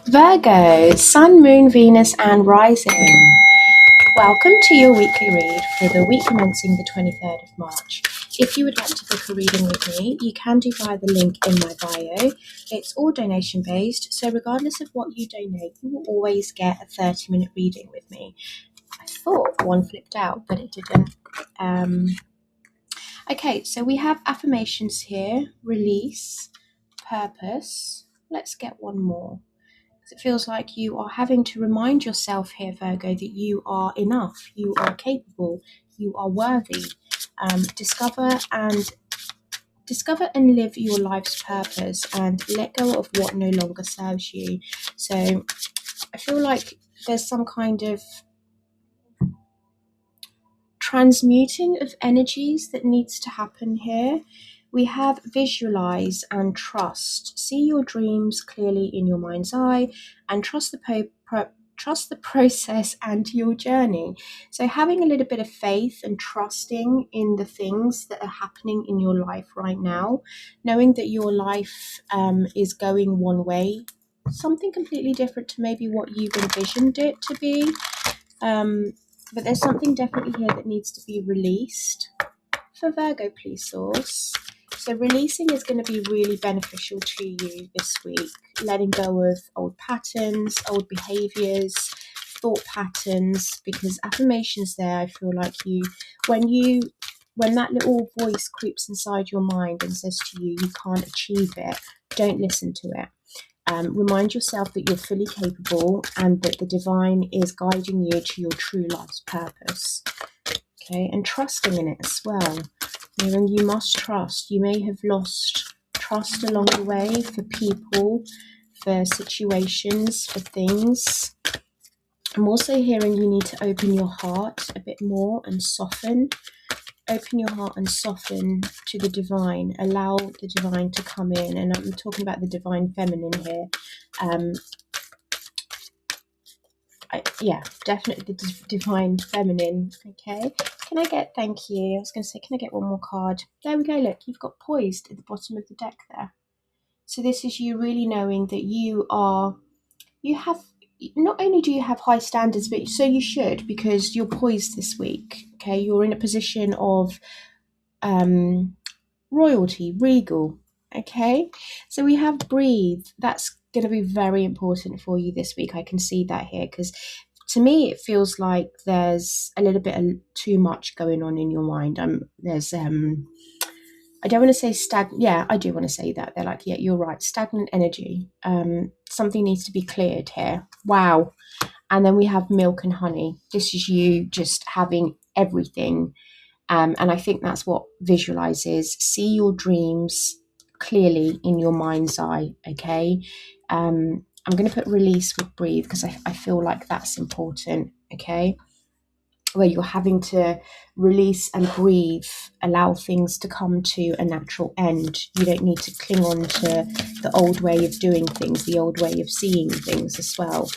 Virgo, Sun, Moon, Venus, and Rising. Welcome to your weekly read for the week commencing the 23rd of March. If you would like to book a reading with me, you can do via the link in my bio. It's all donation based, so regardless of what you donate, you will always get a 30-minute reading with me. I thought one flipped out, but it didn't. Okay, so we have affirmations here: release, purpose. Let's get one more. It feels like you are having to remind yourself here, Virgo, that you are enough, you are capable, you are worthy. Discover and live your life's purpose and let go of what no longer serves you. So I feel like there's some kind of transmuting of energies that needs to happen here. We have visualize and trust. See your dreams clearly in your mind's eye and trust the process and your journey. So having a little bit of faith and trusting in the things that are happening in your life right now, knowing that your life is going one way, something completely different to maybe what you've envisioned it to be. But there's something definitely here that needs to be released. For Virgo, please, source. So releasing is going to be really beneficial to you this week. Letting go of old patterns, old behaviors, thought patterns, because affirmations there, I feel like when that little voice creeps inside your mind and says to you, you can't achieve it, don't listen to it. Remind yourself that you're fully capable and that the divine is guiding you to your true life's purpose. Okay, and trusting in it as well. Meaning you must trust. You may have lost trust along the way for people, for situations, for things. I'm also hearing you need to open your heart a bit more and soften. Open your heart and soften to the divine. Allow the divine to come in. And I'm talking about the divine feminine here. Definitely the divine feminine. Okay. Can I get, thank you. I was going to say, can I get one more card? There we go. Look, you've got poised at the bottom of the deck there. So this is you really knowing that not only do you have high standards, but so you should, because you're poised this week. Okay. You're in a position of royalty, regal. Okay. So we have breathe. That's going to be very important for you this week. I can see that here because to me it feels like there's a little bit of too much going on in your mind. I don't want to say stagnant. Yeah, I do want to say that. They're like, yeah, you're right, stagnant energy. Something needs to be cleared here. Wow. And then we have milk and honey. This is you just having everything. And I think that's what visualizes. See your dreams clearly in your mind's eye. Okay. I'm going to put release with breathe because I feel like that's important. Okay. Where you're having to release and breathe, allow things to come to a natural end. You don't need to cling on to the old way of doing things, the old way of seeing things as well.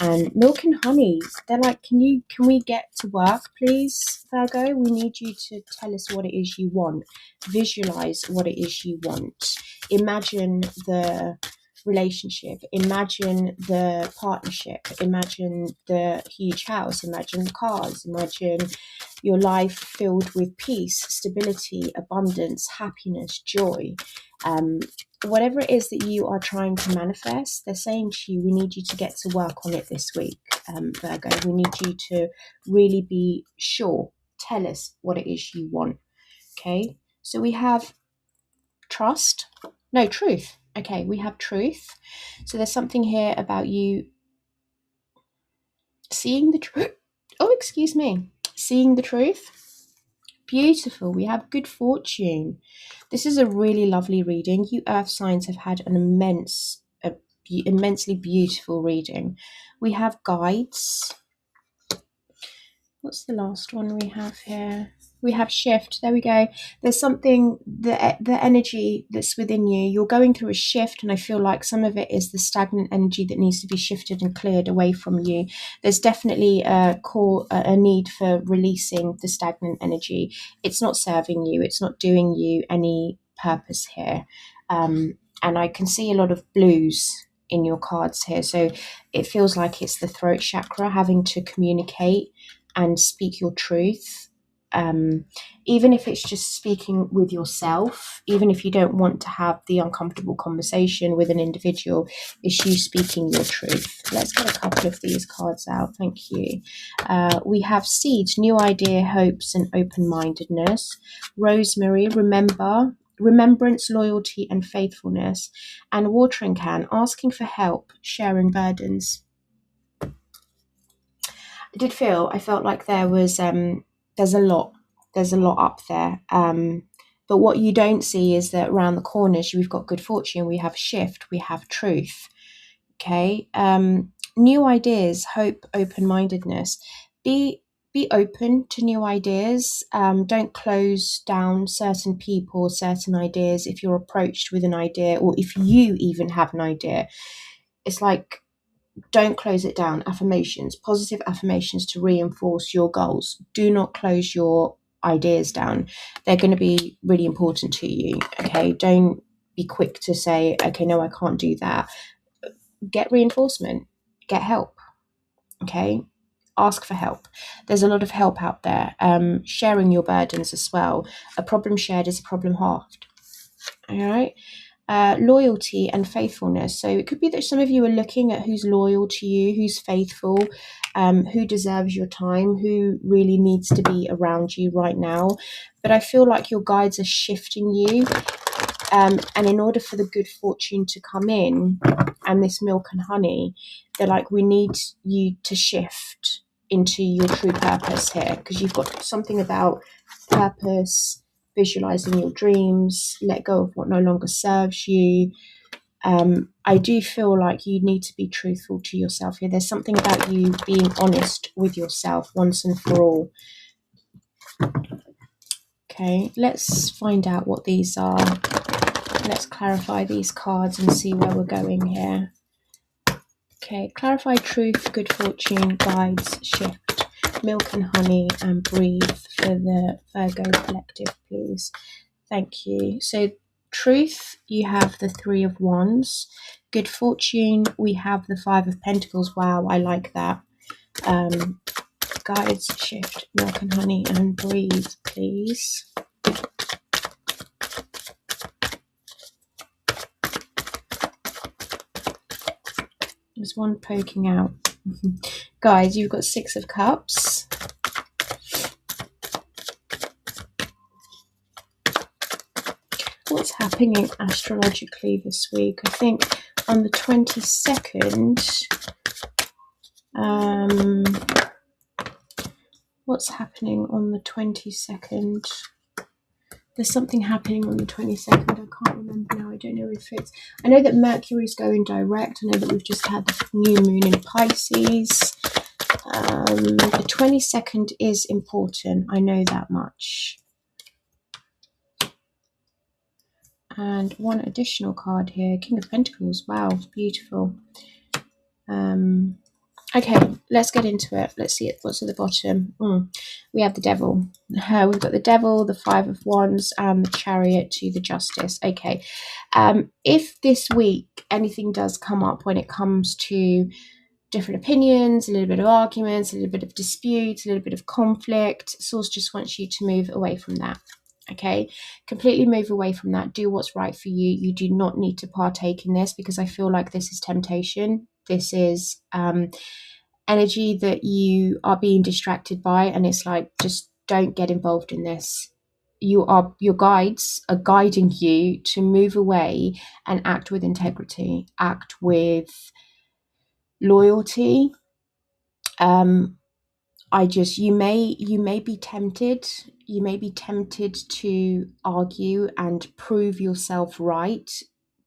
And milk and honey, they're like, can we get to work, please, Virgo? We need you to tell us what it is you want. Visualize what it is you want. Imagine the relationship, imagine the partnership, imagine the huge house, imagine the cars, imagine your life filled with peace, stability, abundance, happiness, joy. Whatever it is that you are trying to manifest, they're saying to you, we need you to get to work on it this week, Virgo. We need you to really be sure. Tell us what it is you want. Okay, so we have truth. Okay, we have truth. So there's something here about you seeing the truth. Oh, excuse me. Seeing the truth. Beautiful. We have good fortune. This is a really lovely reading. You earth signs have had an immensely beautiful reading. We have guides. What's the last one we have here? We have shift. There we go. There's something, the energy that's within you. You're going through a shift, and I feel like some of it is the stagnant energy that needs to be shifted and cleared away from you. There's definitely a need for releasing the stagnant energy. It's not serving you. It's not doing you any purpose here. And I can see a lot of blues in your cards here. So it feels like it's the throat chakra, having to communicate and speak your truth. Even if it's just speaking with yourself, even if you don't want to have the uncomfortable conversation with an individual, it's you speaking your truth. Let's get a couple of these cards out. Thank you. We have seeds, new idea, hopes, and open-mindedness. Rosemary, remembrance, loyalty, and faithfulness. And watering can, asking for help, sharing burdens. I felt like there was there's a lot up there, but what you don't see is that around the corners we've got good fortune, we have shift, we have truth. Okay. New ideas, hope, open-mindedness. Be open to new ideas. Don't close down certain people, certain ideas. If you're approached with an idea, or if you even have an idea, it's like, don't close it down. Affirmations, positive affirmations to reinforce your goals. Do not close your ideas down. They're going to be really important to you. Okay. Don't be quick to say, okay, no, I can't do that. Get reinforcement, get help. Okay. Ask for help. There's a lot of help out there. Sharing your burdens as well. A problem shared is a problem halved. All right. Loyalty and faithfulness. So it could be that some of you are looking at who's loyal to you, who's faithful, who deserves your time, who really needs to be around you right now. But I feel like your guides are shifting you. And in order for the good fortune to come in and this milk and honey, they're like, we need you to shift into your true purpose here, because you've got something about purpose, visualizing your dreams, let go of what no longer serves you. I do feel like you need to be truthful to yourself here. There's something about you being honest with yourself once and for all. Okay, let's find out what these are. Let's clarify these cards and see where we're going here. Okay, clarify truth, good fortune, guides, shift, milk and honey, and breathe for the Virgo collective, please. Thank you. So truth, you have the 3 of Wands. Good fortune, we have the 5 of Pentacles. Wow, I like that. Guides, shift, milk and honey, and breathe, please. There's one poking out. Guys, you've got 6 of Cups. What's happening astrologically this week? I think on the 22nd, what's happening on the 22nd? There's something happening on the 22nd. I can't remember now. I don't know if it's... I know that Mercury's going direct. I know that we've just had the new moon in Pisces. The 22nd is important. I know that much. And one additional card here. King of Pentacles. Wow, beautiful. Okay, let's get into it. Let's see what's at the bottom. We have the Devil. We've got the Devil, the 5 of Wands, and the Chariot to the Justice. Okay. If this week anything does come up when it comes to different opinions, a little bit of arguments, a little bit of disputes, a little bit of conflict, Source just wants you to move away from that. Okay, completely move away from that. Do what's right for you. You do not need to partake in this, because I feel like this is temptation. This is energy that you are being distracted by, and it's like, just don't get involved in this. Your guides are guiding you to move away and act with integrity, act with loyalty. You may be tempted. You may be tempted to argue and prove yourself right,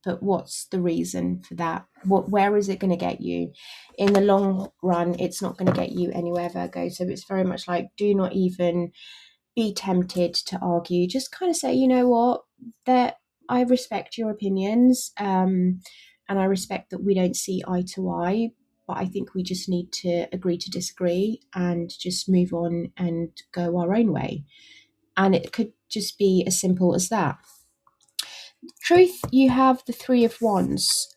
but what's the reason for that? Where is it going to get you? In the long run, it's not going to get you anywhere, Virgo. So it's very much like, do not even be tempted to argue. Just kind of say, you know what, that I respect your opinions, and I respect that we don't see eye to eye, but I think we just need to agree to disagree and just move on and go our own way. And it could just be as simple as that. Truth, you have the 3 of Wands.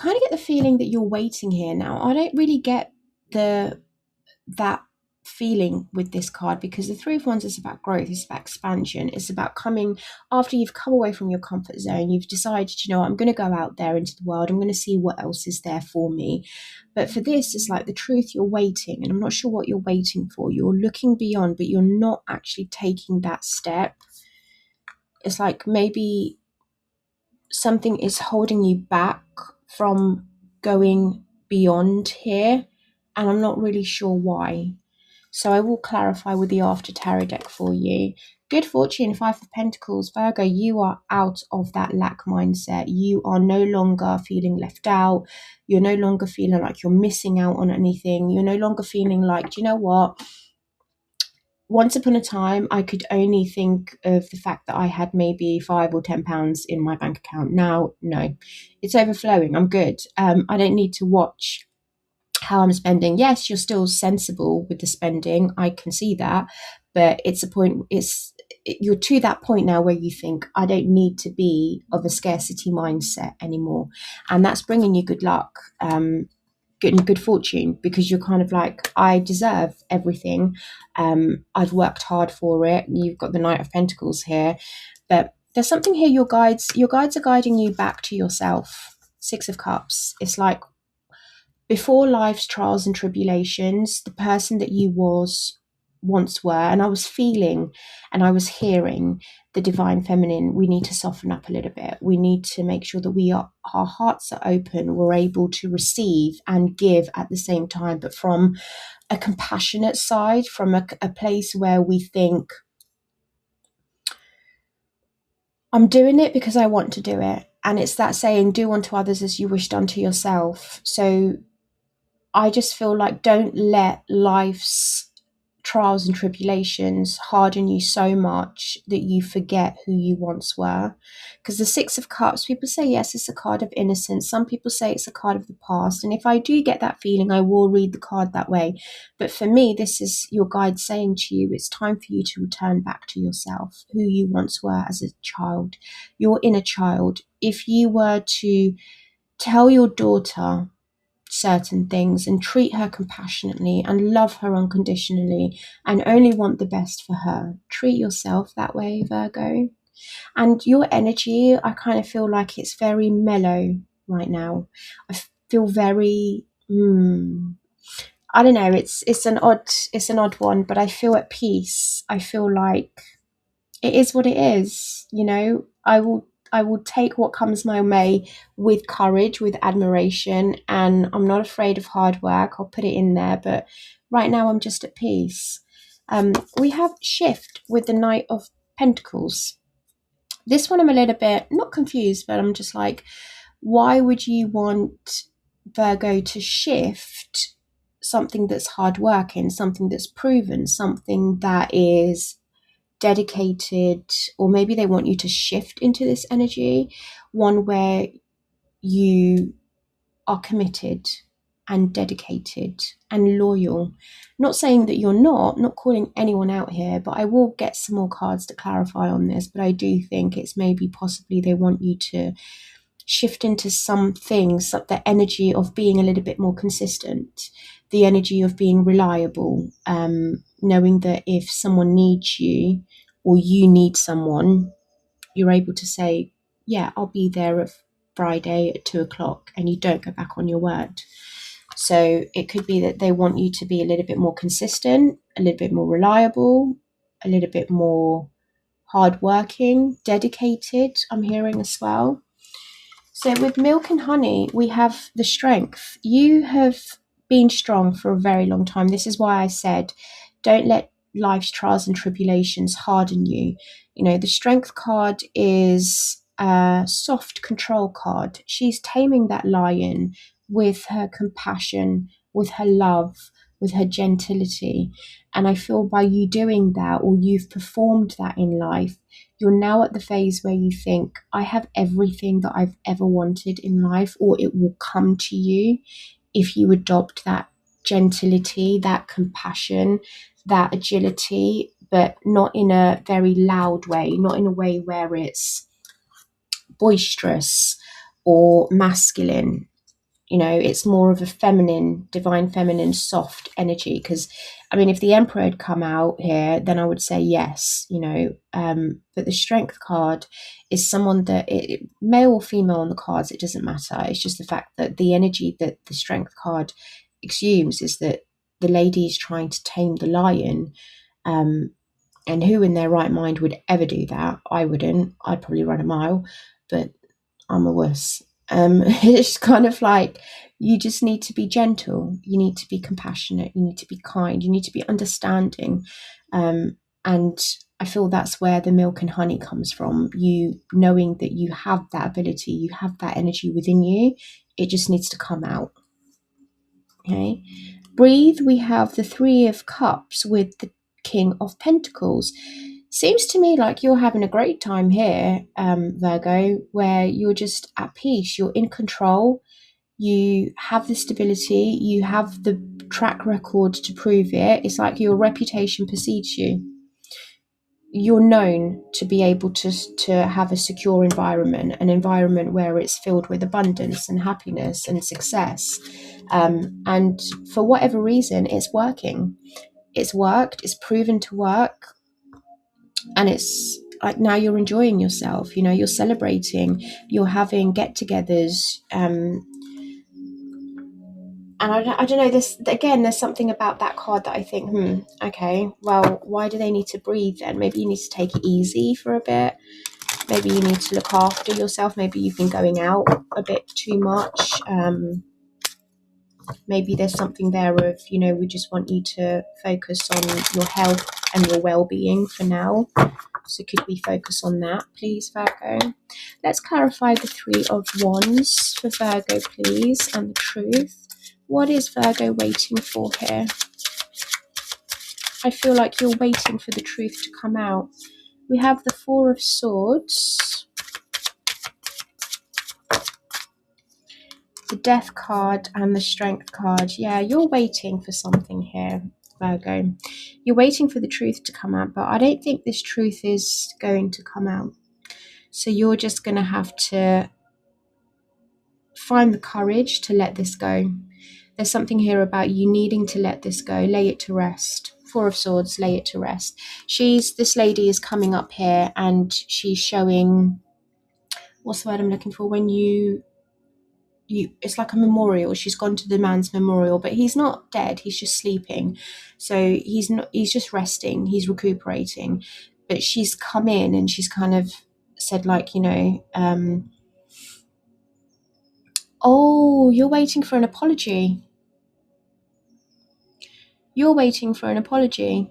kind of get the feeling that you're waiting here. Now, I don't really get that feeling with this card, because the Three of Wands is about growth, it's about expansion, it's about coming after you've come away from your comfort zone. You've decided, I'm going to go out there into the world, I'm going to see what else is there for me. But for this, it's like the truth, you're waiting, and I'm not sure what you're waiting for. You're looking beyond, but you're not actually taking that step. It's like maybe something is holding you back from going beyond here, and I'm not really sure why. So I will clarify with the After Tarot deck for you. Good fortune, Five of Pentacles. Virgo, you are out of that lack mindset. You are no longer feeling left out. You're no longer feeling like you're missing out on anything. You're no longer feeling like, do you know what? Once upon a time, I could only think of the fact that I had maybe £5 or £10 in my bank account. Now, no, it's overflowing. I'm good. I don't need to watch how I'm spending. Yes, you're still sensible with the spending. I can see that, but it's a point. You're to that point now where you think, I don't need to be of a scarcity mindset anymore, and that's bringing you good luck. Good fortune, because you're kind of like, I deserve everything. I've worked hard for it. You've got the Knight of Pentacles here, but there's something here. Your guides are guiding you back to yourself. Six of Cups. It's like, before life's trials and tribulations, the person that you once were, and I was feeling and I was hearing the divine feminine, we need to soften up a little bit. We need to make sure that our hearts are open, we're able to receive and give at the same time, but from a compassionate side, from a place where we think, I'm doing it because I want to do it. And it's that saying, do unto others as you wish done to yourself. So I just feel like, don't let life's trials and tribulations harden you so much that you forget who you once were. Because the Six of Cups, people say, yes, it's a card of innocence. Some people say it's a card of the past. And if I do get that feeling, I will read the card that way. But for me, this is your guide saying to you, it's time for you to return back to yourself, who you once were as a child, your inner child. If you were to tell your daughter certain things and treat her compassionately and love her unconditionally and only want the best for her, treat yourself that way, Virgo. And your energy, I kind of feel like it's very mellow right now. I feel very I don't know, it's an odd one, but I feel at peace. I feel like it is what it is. I will take what comes my way with courage, with admiration, and I'm not afraid of hard work. I'll put it in there, but right now I'm just at peace. We have Shift with the Knight of Pentacles. This one I'm a little bit, not confused, but I'm just like, why would you want Virgo to shift something that's hard working, something that's proven, something that is dedicated, or maybe they want you to shift into this energy, one where you are committed and dedicated and loyal. Not saying that you're not calling anyone out here, but I will get some more cards to clarify on this. But I do think it's maybe possibly they want you to shift into some things, like the energy of being a little bit more consistent, the energy of being reliable, knowing that if someone needs you or you need someone, you're able to say, yeah, I'll be there at Friday at 2:00, and you don't go back on your word. So it could be that they want you to be a little bit more consistent, a little bit more reliable, a little bit more hardworking, dedicated, I'm hearing as well. So with Milk and Honey, we have the Strength. You have been strong for a very long time. This is why I said, don't let life's trials and tribulations harden you. The Strength card is a soft control card. She's taming that lion with her compassion, with her love, with her gentility. And I feel by you doing that, or you've performed that in life, you're now at the phase where you think, I have everything that I've ever wanted in life, or it will come to you if you adopt that gentility, that compassion, that agility, but not in a very loud way, not in a way where it's boisterous or masculine. it's more of a feminine, divine feminine, soft energy. Because, I mean, if the Emperor had come out here, then I would say yes, but the Strength card is someone that, male or female on the cards, it doesn't matter. It's just the fact that the energy that the Strength card exhumes is that the lady is trying to tame the lion. And who in their right mind would ever do that? I wouldn't. I'd probably run a mile, but I'm a wuss. It's kind of like, you just need to be gentle. You need to be compassionate. You need to be kind. You need to be understanding. And I feel that's where the milk and honey comes from. You knowing that you have that ability, you have that energy within you. It just needs to come out. Okay. Breathe. We have the Three of Cups with the King of Pentacles. Seems to me like you're having a great time here, Virgo, where you're just at peace, you're in control, you have the stability, you have the track record to prove it. It's like your reputation precedes you. You're known to be able to have a secure environment, an environment where it's filled with abundance and happiness and success. And for whatever reason, it's working. It's worked, it's proven to work. And it's like, now you're enjoying yourself, you're celebrating, you're having get-togethers, and I don't know, this again, there's something about that card that I think, okay, well, why do they need to breathe then? Maybe you need to take it easy for a bit. Maybe you need to look after yourself. Maybe you've been going out a bit too much. Maybe there's something there of, we just want you to focus on your health and your well-being for now. So could we focus on that, please, Virgo? Let's clarify the Three of Wands for Virgo, please, and the truth. What is Virgo waiting for here? I feel like you're waiting for the truth to come out. We have the Four of Swords, the Death card, and the Strength card. Yeah, you're waiting for something here, Virgo. You're waiting for the truth to come out, but I don't think this truth is going to come out. So you're just going to have to find the courage to let this go. There's something here about you needing to let this go, lay it to rest. Four of Swords, lay it to rest. This lady is coming up here and she's showing, what's the word I'm looking for? When you it's like a memorial. She's gone to the man's memorial, but he's not dead, he's just sleeping. So he's just resting, he's recuperating. But she's come in and she's kind of said, like, oh, you're waiting for an apology. You're waiting for an apology.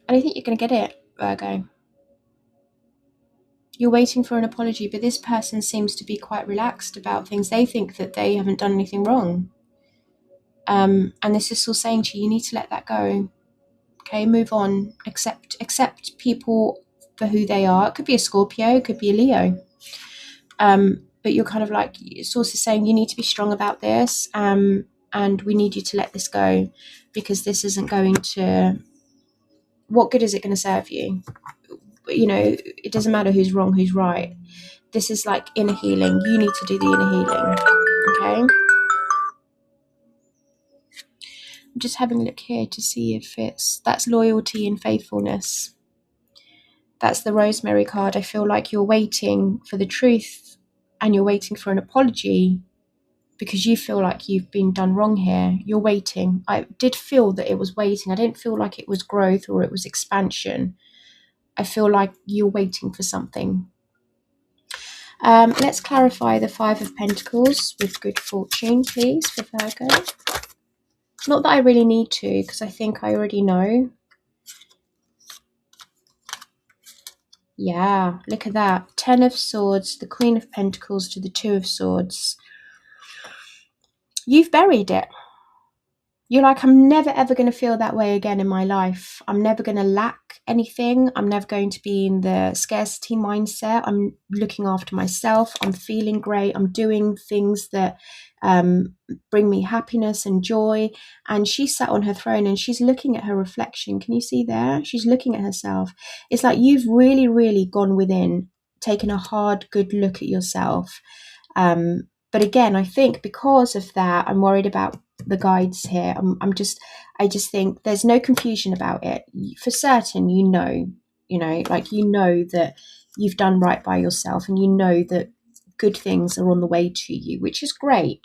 I don't think you're going to get it, Virgo. You're waiting for an apology, but this person seems to be quite relaxed about things. They think that they haven't done anything wrong. And this is still saying to you, you need to let that go. Okay, move on. Accept people for who they are. It could be a Scorpio, it could be a Leo. But you're kind of like, source is saying you need to be strong about this, and we need you to let this go, because this isn't going to, what good is it going to serve you? It doesn't matter who's wrong, who's right. This is like inner healing. You need to do the inner healing. Okay. I'm just having a look here to see if that's loyalty and faithfulness. That's the Rosemary card. I feel like you're waiting for the truth and you're waiting for an apology because you feel like you've been done wrong here. You're waiting. I did feel that it was waiting. I didn't feel like it was growth or it was expansion. I feel like you're waiting for something. Let's clarify the Five of Pentacles with good fortune, please, for Virgo. Not that I really need to, because I think I already know. Yeah, look at that. 10 of Swords, the Queen of Pentacles to the Two of Swords. You've buried it. You're like, I'm never ever going to feel that way again in my life. I'm never going to lack anything. I'm never going to be in the scarcity mindset. I'm looking after myself. I'm feeling great. I'm doing things that bring me happiness and joy. And she sat on her throne and she's looking at her reflection. Can you see there? She's looking at herself. It's like you've really, really gone within, taken a hard, good look at yourself. But again, I think because of that, I'm worried about the guides here. I just think there's no confusion about it. For certain, like you know that you've done right by yourself, and you know that good things are on the way to you, which is great.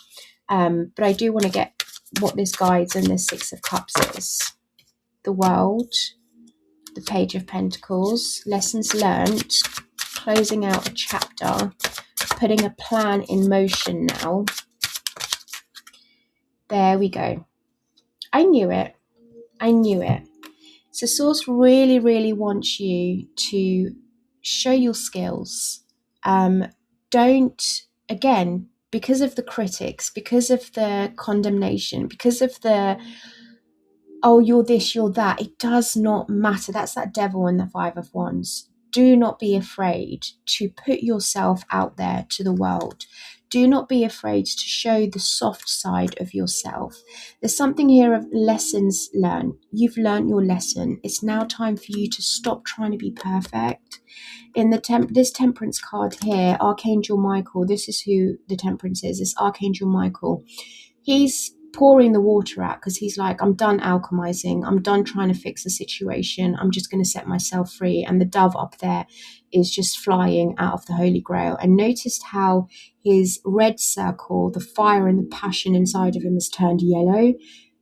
But I do want to get what this guides and this Six of Cups is. The World, the Page of Pentacles, lessons learned, closing out a chapter, putting a plan in motion now. There we go. I knew it. I knew it. So Source really, really wants you to show your skills. Don't, again, because of the critics, because of the condemnation, because of the, oh, you're this, you're that, it does not matter. That's that devil and the Five of Wands. Do not be afraid to put yourself out there to the world. Do not be afraid to show the soft side of yourself. There's something here of lessons learned. You've learned your lesson. It's now time for you to stop trying to be perfect. In the this Temperance card here, Archangel Michael, this is who the Temperance is. It's Archangel Michael. He's pouring the water out because he's like, I'm done alchemizing. I'm done trying to fix the situation. I'm just going to set myself free. And the dove up there is just flying out of the Holy Grail. And noticed how his red circle, the fire and the passion inside of him, has turned yellow.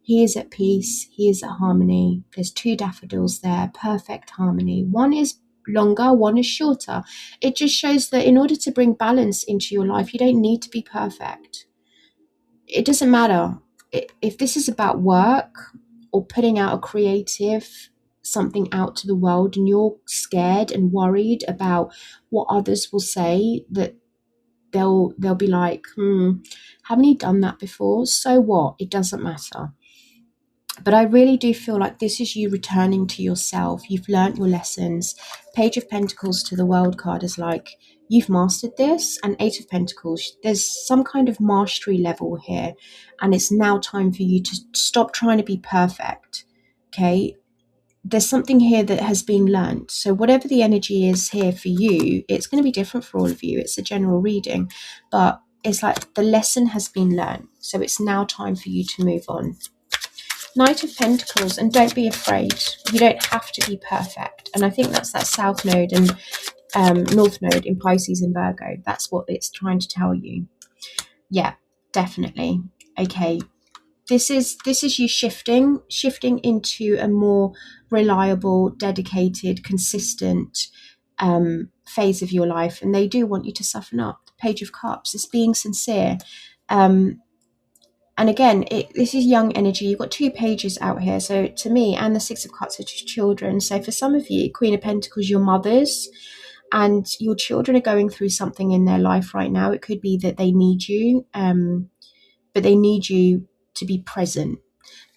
He is at peace. He is at harmony. There's two daffodils there, perfect harmony. One is longer, one is shorter. It just shows that in order to bring balance into your life, you don't need to be perfect. It doesn't matter if this is about work or putting out a creative something out to the world, and you're scared and worried about what others will say, that they'll be like, haven't you done that before? So what? It doesn't matter. But I really do feel like this is you returning to yourself. You've learnt your lessons. Page of Pentacles to the World card is like, you've mastered this. And Eight of Pentacles, there's some kind of mastery level here. And it's now time for you to stop trying to be perfect. Okay? There's something here that has been learnt. So whatever the energy is here for you, it's going to be different for all of you. It's a general reading. But it's like the lesson has been learnt. So it's now time for you to move on. Knight of Pentacles, and don't be afraid. You don't have to be perfect. And I think that's that South Node and North Node in Pisces and Virgo. That's what it's trying to tell you. Yeah, definitely. Okay, this is you shifting into a more reliable, dedicated, consistent phase of your life, and they do want you to soften up. The Page of Cups, it's being sincere. And again, this is young energy. You've got two pages out here. So to me, and the Six of Cups are just children. So for some of you, Queen of Pentacles, your mothers, and your children are going through something in their life right now. It could be that they need you, but they need you to be present.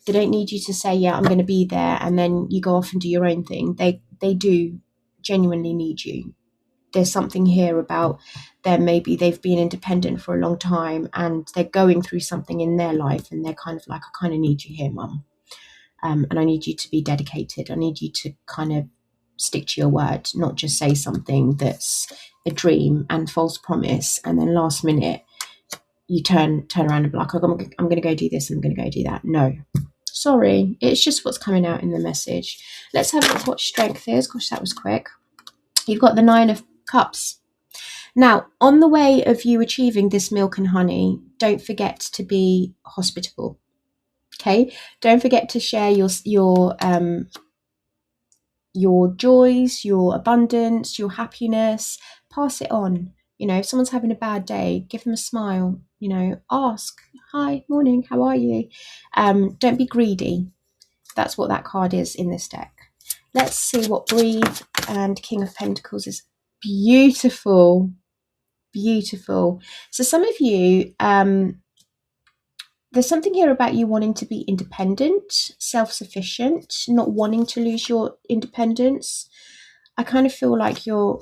They don't need you to say, yeah, I'm going to be there, and then you go off and do your own thing. They do genuinely need you. There's something here about them. Maybe they've been independent for a long time and they're going through something in their life, and they're kind of like, I kind of need you here, Mum. And I need you to be dedicated. I need you to kind of stick to your word, not just say something that's a dream and false promise, and then last minute you turn around and be like, I'm going to go do this, I'm going to go do that. No, sorry, it's just what's coming out in the message. Let's have a look what strength is. Gosh, that was quick. You've got the Nine of Cups. Now, on the way of you achieving this milk and honey, don't forget to be hospitable. Okay, don't forget to share your joys, your abundance, your happiness. Pass it on. You know, if someone's having a bad day, give them a smile. You know, ask, hi, morning, how are you? Don't be greedy. That's what that card is in this deck. Let's see what Breathe and King of Pentacles is. Beautiful. Beautiful. So some of you, there's something here about you wanting to be independent, self-sufficient, not wanting to lose your independence. I kind of feel like you're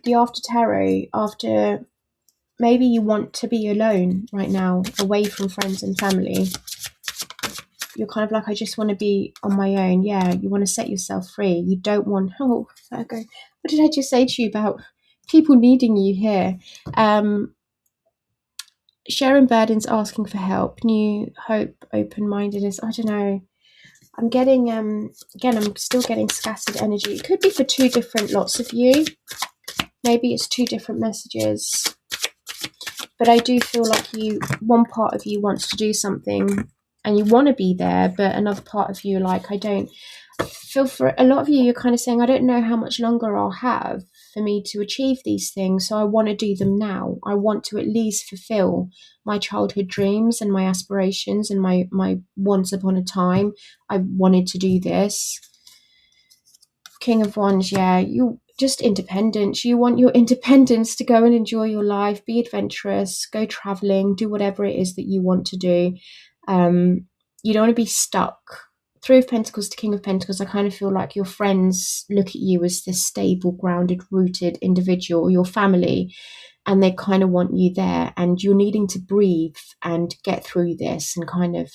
the after tarot, after maybe you want to be alone right now, away from friends and family. You're kind of like, I just want to be on my own. Yeah, you want to set yourself free. You don't want, oh, Virgo, what did I just say to you about people needing you here? sharing burdens, asking for help, new hope, open-mindedness. I don't know. I'm getting again, I'm still getting scattered energy. It could be for two different lots of you. Maybe it's two different messages. But I do feel like one part of you wants to do something and you want to be there, but another part of you, like, I don't feel. For a lot of you, you're kind of saying, I don't know how much longer I'll have for me to achieve these things, so I want to do them now. I want to at least fulfill my childhood dreams and my aspirations and my once upon a time I wanted to do this. King of Wands, yeah, you just independence. You want your independence to go and enjoy your life, be adventurous, go traveling, do whatever it is that you want to do. You don't want to be stuck. Three of Pentacles to King of Pentacles, I kind of feel like your friends look at you as this stable, grounded, rooted individual, your family, and they kind of want you there, and you're needing to breathe and get through this and kind of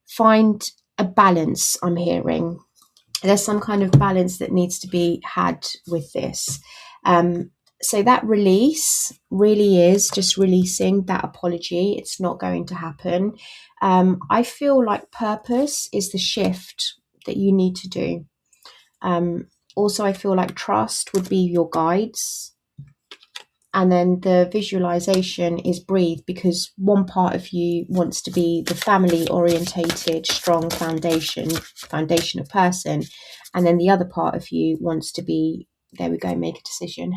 find a balance. I'm hearing there's some kind of balance that needs to be had with this. So that release really is just releasing that apology. It's not going to happen. I feel like purpose is the shift that you need to do. Also, I feel like trust would be your guides. And then the visualization is breathe, because one part of you wants to be the family orientated, strong foundational person. And then the other part of you wants to be, there we go, make a decision.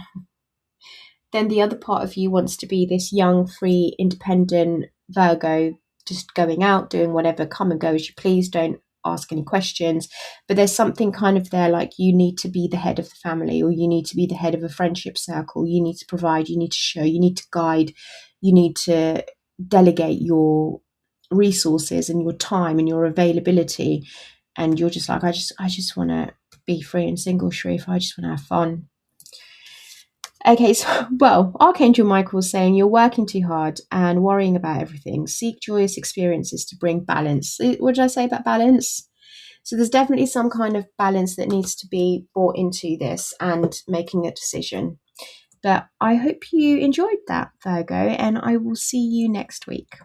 Then the other part of you wants to be this young, free, independent Virgo, just going out, doing whatever, come and go as you please, don't ask any questions. But there's something kind of there, like you need to be the head of the family, or you need to be the head of a friendship circle. You need to provide, you need to show, you need to guide, you need to delegate your resources and your time and your availability. And you're just like, I just want to be free and single, Sheriffa. I just want to have fun. Okay, so, well, Archangel Michael's saying you're working too hard and worrying about everything. Seek joyous experiences to bring balance. What did I say about balance? So there's definitely some kind of balance that needs to be brought into this and making a decision. But I hope you enjoyed that, Virgo, and I will see you next week.